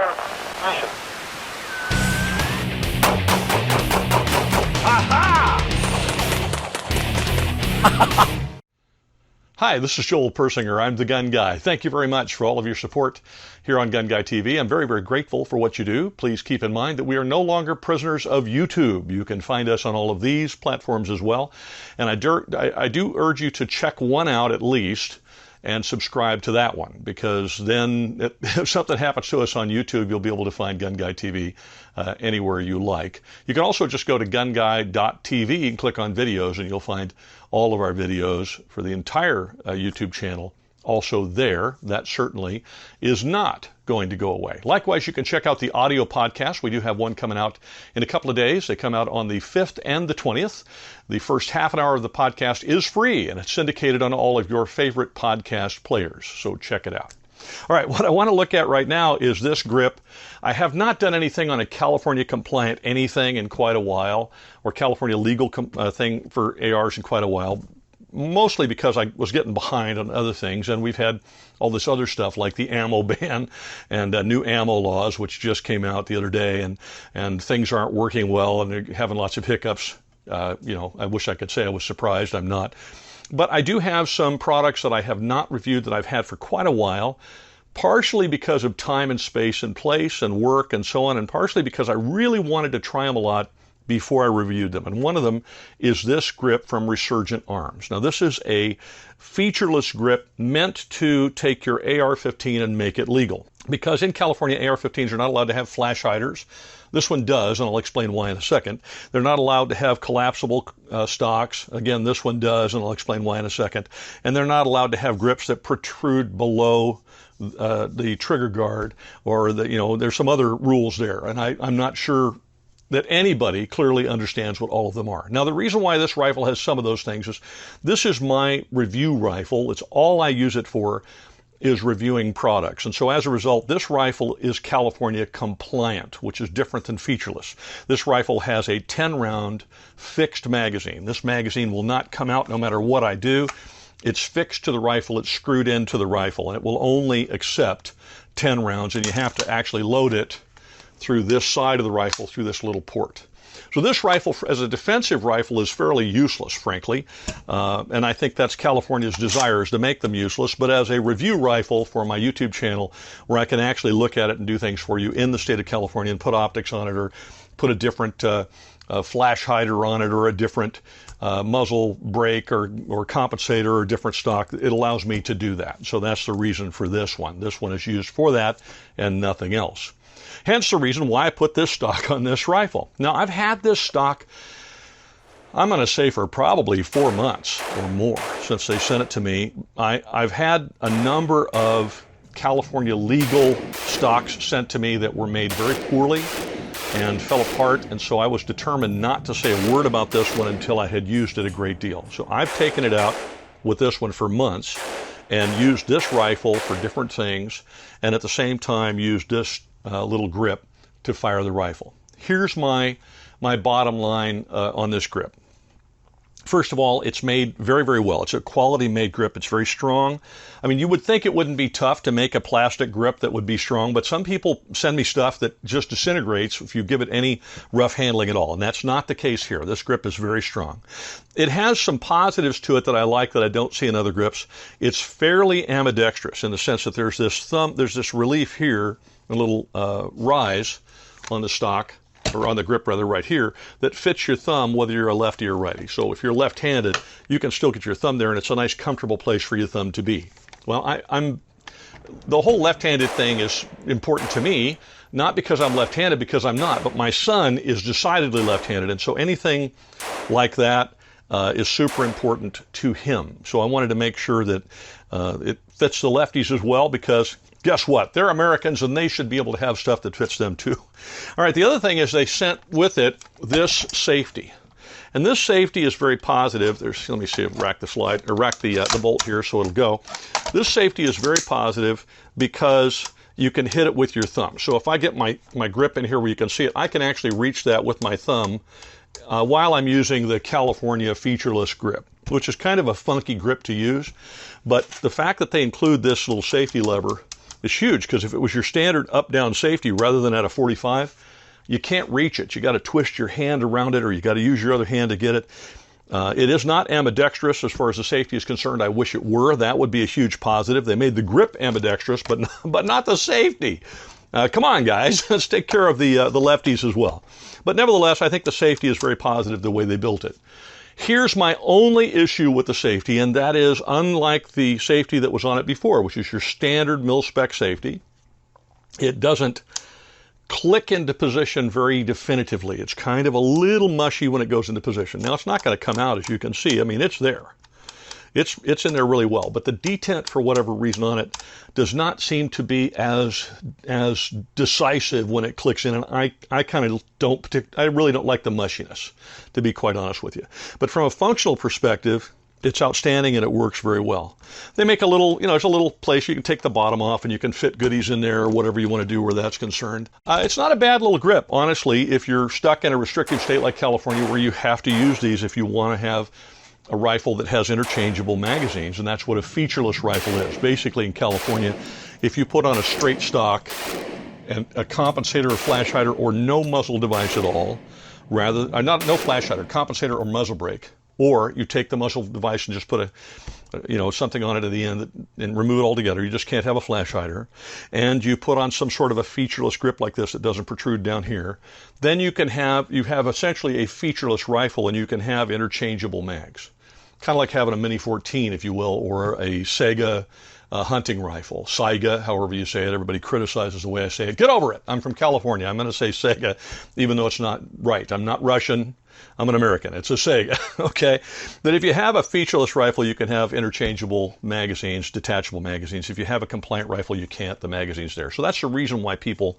Mission. Hi, this is Joel Persinger. I'm the Gun Guy. Thank you very much for all of your support here on GunGuyTV. I'm very, very grateful for what you do. Please keep in mind that we are no longer prisoners of YouTube. You can find us on all of these platforms as well. And I do urge you to check one out at least and subscribe to that one, because then if something happens to us on YouTube, you'll be able to find GunGuyTV anywhere you like. You can also just go to GunGuy.tv and click on videos, and you'll find all of our videos for the entire YouTube channel also there. That certainly is not going to go away. Likewise, you can check out the audio podcast. We do have one coming out in a couple of days. They come out on the 5th and the 20th. The first half an hour of the podcast is free, and it's syndicated on all of your favorite podcast players, so check it out. All right, what I want to look at right now is this grip. I have not done anything on a California compliant anything in quite a while, or California legal thing for ARs in quite a while, mostly because I was getting behind on other things, and we've had all this other stuff like the ammo ban and new ammo laws, which just came out the other day, and things aren't working well, and they're having lots of hiccups. You know, I wish I could say I was surprised. I'm not. But I do have some products that I have not reviewed that I've had for quite a while, partially because of time and space and place and work and so on, and partially because I really wanted to try them a lot before I reviewed them. And one of them is this grip from Resurgent Arms. Now, this is a featureless grip meant to take your AR-15 and make it legal. Because in California, AR-15s are not allowed to have flash hiders. This one does, and I'll explain why in a second. They're not allowed to have collapsible stocks. Again, this one does, and I'll explain why in a second. And they're not allowed to have grips that protrude below the trigger guard, or there's some other rules there, and I'm not sure that anybody clearly understands what all of them are. Now, the reason why this rifle has some of those things is this is my review rifle. It's all I use it for is reviewing products. And so as a result, this rifle is California compliant, which is different than featureless. This rifle has a 10-round fixed magazine. This magazine will not come out no matter what I do. It's fixed to the rifle, it's screwed into the rifle, and it will only accept 10 rounds, and you have to actually load it through this side of the rifle, through this little port. So this rifle, as a defensive rifle, is fairly useless, frankly, and I think that's California's desire, is to make them useless. But as a review rifle for my YouTube channel, where I can actually look at it and do things for you in the state of California and put optics on it, or put a different flash hider on it, or a different muzzle brake or compensator or different stock, it allows me to do that. So that's the reason for this one. This one is used for that and nothing else. Hence the reason why I put this stock on this rifle. Now, I've had this stock, I'm going to say, for probably 4 months or more since they sent it to me. I've had a number of California legal stocks sent to me that were made very poorly and fell apart, and so I was determined not to say a word about this one until I had used it a great deal. So I've taken it out with this one for months and used this rifle for different things, and at the same time used this little grip to fire the rifle. Here's my bottom line on this grip. First of all, it's made very, very well. It's a quality made grip. It's very strong. I mean, you would think it wouldn't be tough to make a plastic grip that would be strong, but some people send me stuff that just disintegrates if you give it any rough handling at all, and that's not the case here. This grip is very strong. It has some positives to it that I like that I don't see in other grips. It's fairly ambidextrous in the sense that there's this relief here, a little rise on the stock, or on the grip rather, right here, that fits your thumb whether you're a lefty or righty. So if you're left-handed, you can still get your thumb there, and it's a nice comfortable place for your thumb to be. Well, the whole left-handed thing is important to me, not because I'm left-handed, because I'm not, but my son is decidedly left-handed, and so anything like that is super important to him. So I wanted to make sure that it fits the lefties as well, because guess what? They're Americans, and they should be able to have stuff that fits them too. All right, the other thing is they sent with it this safety. And this safety is very positive. Let me see, rack the bolt here so it'll go. This safety is very positive because you can hit it with your thumb. So if I get my grip in here where you can see it, I can actually reach that with my thumb while I'm using the California featureless grip, which is kind of a funky grip to use. But the fact that they include this little safety lever is huge, because if it was your standard up-down safety rather than at a 45, you can't reach it. You got to twist your hand around it, or you got to use your other hand to get it. It is not ambidextrous as far as the safety is concerned. I wish it were. That would be a huge positive. They made the grip ambidextrous, but not the safety. Come on, guys. Let's take care of the lefties as well. But nevertheless, I think the safety is very positive the way they built it. Here's my only issue with the safety, and that is, unlike the safety that was on it before, which is your standard mil-spec safety, it doesn't click into position very definitively. It's kind of a little mushy when it goes into position. Now, it's not going to come out, as you can see. I mean, it's there. It's in there really well, but the detent, for whatever reason on it, does not seem to be as decisive when it clicks in, and I kind of I really don't like the mushiness, to be quite honest with you. But from a functional perspective, it's outstanding and it works very well. They make a little, there's a little place you can take the bottom off and you can fit goodies in there or whatever you want to do where that's concerned. It's not a bad little grip, honestly, if you're stuck in a restrictive state like California where you have to use these if you want to have a rifle that has interchangeable magazines, and that's what a featureless rifle is. Basically, in California, if you put on a straight stock and a compensator or flash hider or no muzzle device at all, no flash hider, compensator or muzzle brake, or you take the muzzle device and just put something on it at the end and remove it altogether. You just can't have a flash hider. And you put on some sort of a featureless grip like this that doesn't protrude down here. Then you have essentially a featureless rifle, and you can have interchangeable mags. Kind of like having a Mini 14, if you will, or a Sega hunting rifle. Saiga, however you say it. Everybody criticizes the way I say it. Get over it. I'm from California. I'm going to say Sega, even though it's not right. I'm not Russian. I'm an American. It's a Sega, okay? But if you have a featureless rifle, you can have interchangeable magazines, detachable magazines. If you have a compliant rifle, you can't. The magazine's there. So that's the reason why people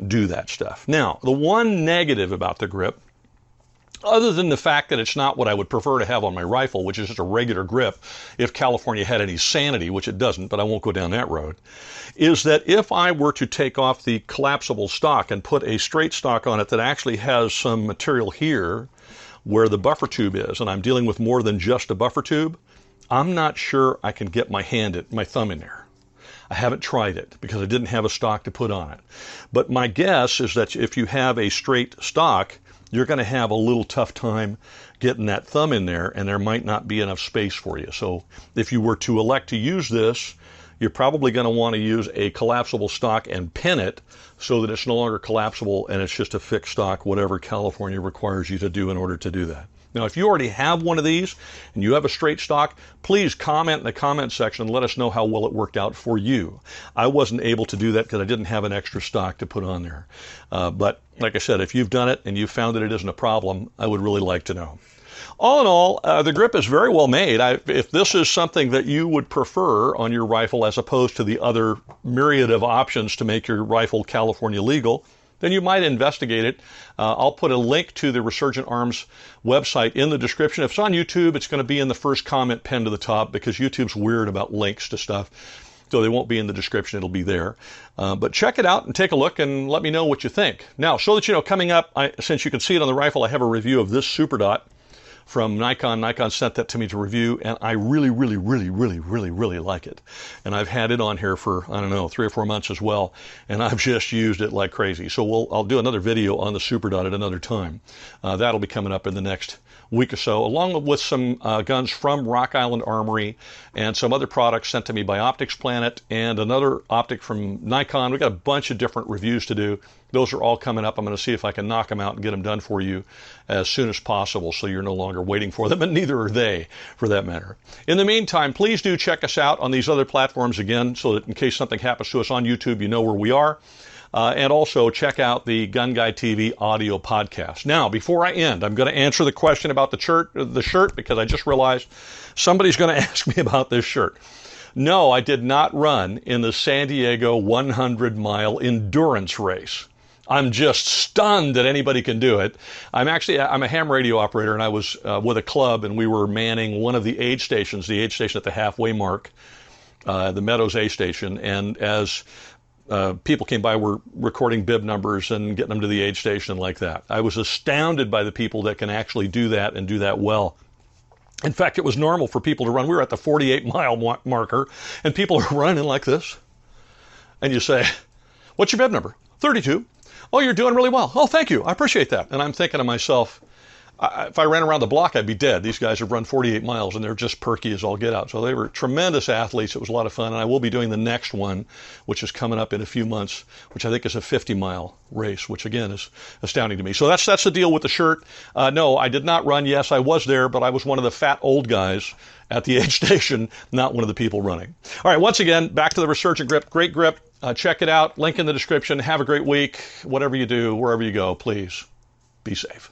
do that stuff. Now, the one negative about the grip, other than the fact that it's not what I would prefer to have on my rifle, which is just a regular grip, if California had any sanity, which it doesn't, but I won't go down that road, is that if I were to take off the collapsible stock and put a straight stock on it that actually has some material here where the buffer tube is, and I'm dealing with more than just a buffer tube, I'm not sure I can get my thumb in there. I haven't tried it because I didn't have a stock to put on it. But my guess is that if you have a straight stock, you're going to have a little tough time getting that thumb in there, and there might not be enough space for you. So if you were to elect to use this, you're probably going to want to use a collapsible stock and pin it so that it's no longer collapsible and it's just a fixed stock, whatever California requires you to do in order to do that. Now, if you already have one of these and you have a straight stock, please comment in the comment section and let us know how well it worked out for you. I wasn't able to do that because I didn't have an extra stock to put on there. But like I said, if you've done it and you've found that it isn't a problem, I would really like to know. All in all, the grip is very well made. If this is something that you would prefer on your rifle as opposed to the other myriad of options to make your rifle California legal, then you might investigate it. I'll put a link to the Resurgent Arms website in the description. If it's on YouTube, it's going to be in the first comment pinned to the top because YouTube's weird about links to stuff. So they won't be in the description. It'll be there. But check it out and take a look and let me know what you think. Now, so that you know, coming up, since you can see it on the rifle, I have a review of this Super Dot from Nikon. Nikon sent that to me to review, and I really like it. And I've had it on here for, I don't know, 3 or 4 months as well, and I've just used it like crazy. So I'll do another video on the Super Dot at another time. That'll be coming up in the next week or so, along with some guns from Rock Island Armory and some other products sent to me by Optics Planet and another optic from Nikon. We've got a bunch of different reviews to do. Those are all coming up. I'm going to see if I can knock them out and get them done for you as soon as possible so you're no longer waiting for them, and neither are they, for that matter. In the meantime, please do check us out on these other platforms again so that in case something happens to us on YouTube, you know where we are. And also check out the GunGuyTV audio podcast. Now, before I end, I'm going to answer the question about the shirt because I just realized somebody's going to ask me about this shirt. No, I did not run in the San Diego 100-mile endurance race. I'm just stunned that anybody can do it. I'm a ham radio operator, and I was with a club, and we were manning one of the aid stations at the halfway mark, the Meadows aid station. And as people came by, we're recording bib numbers and getting them to the aid station like that. I was astounded by the people that can actually do that and do that well. In fact, it was normal for people to run. We were at the 48-mile marker, and people are running like this. and you say, what's your bib number? 32. Oh, you're doing really well. Oh, thank you. I appreciate that. And I'm thinking to myself, if I ran around the block, I'd be dead. These guys have run 48 miles, and they're just perky as all get out. So they were tremendous athletes. It was a lot of fun, and I will be doing the next one, which is coming up in a few months, which I think is a 50-mile race, which, again, is astounding to me. So that's the deal with the shirt. No, I did not run. Yes, I was there, but I was one of the fat old guys at the aid station, not one of the people running. All right, once again, back to the Resurgent grip. Great grip. Check it out. Link in the description. Have a great week. Whatever you do, wherever you go, please be safe.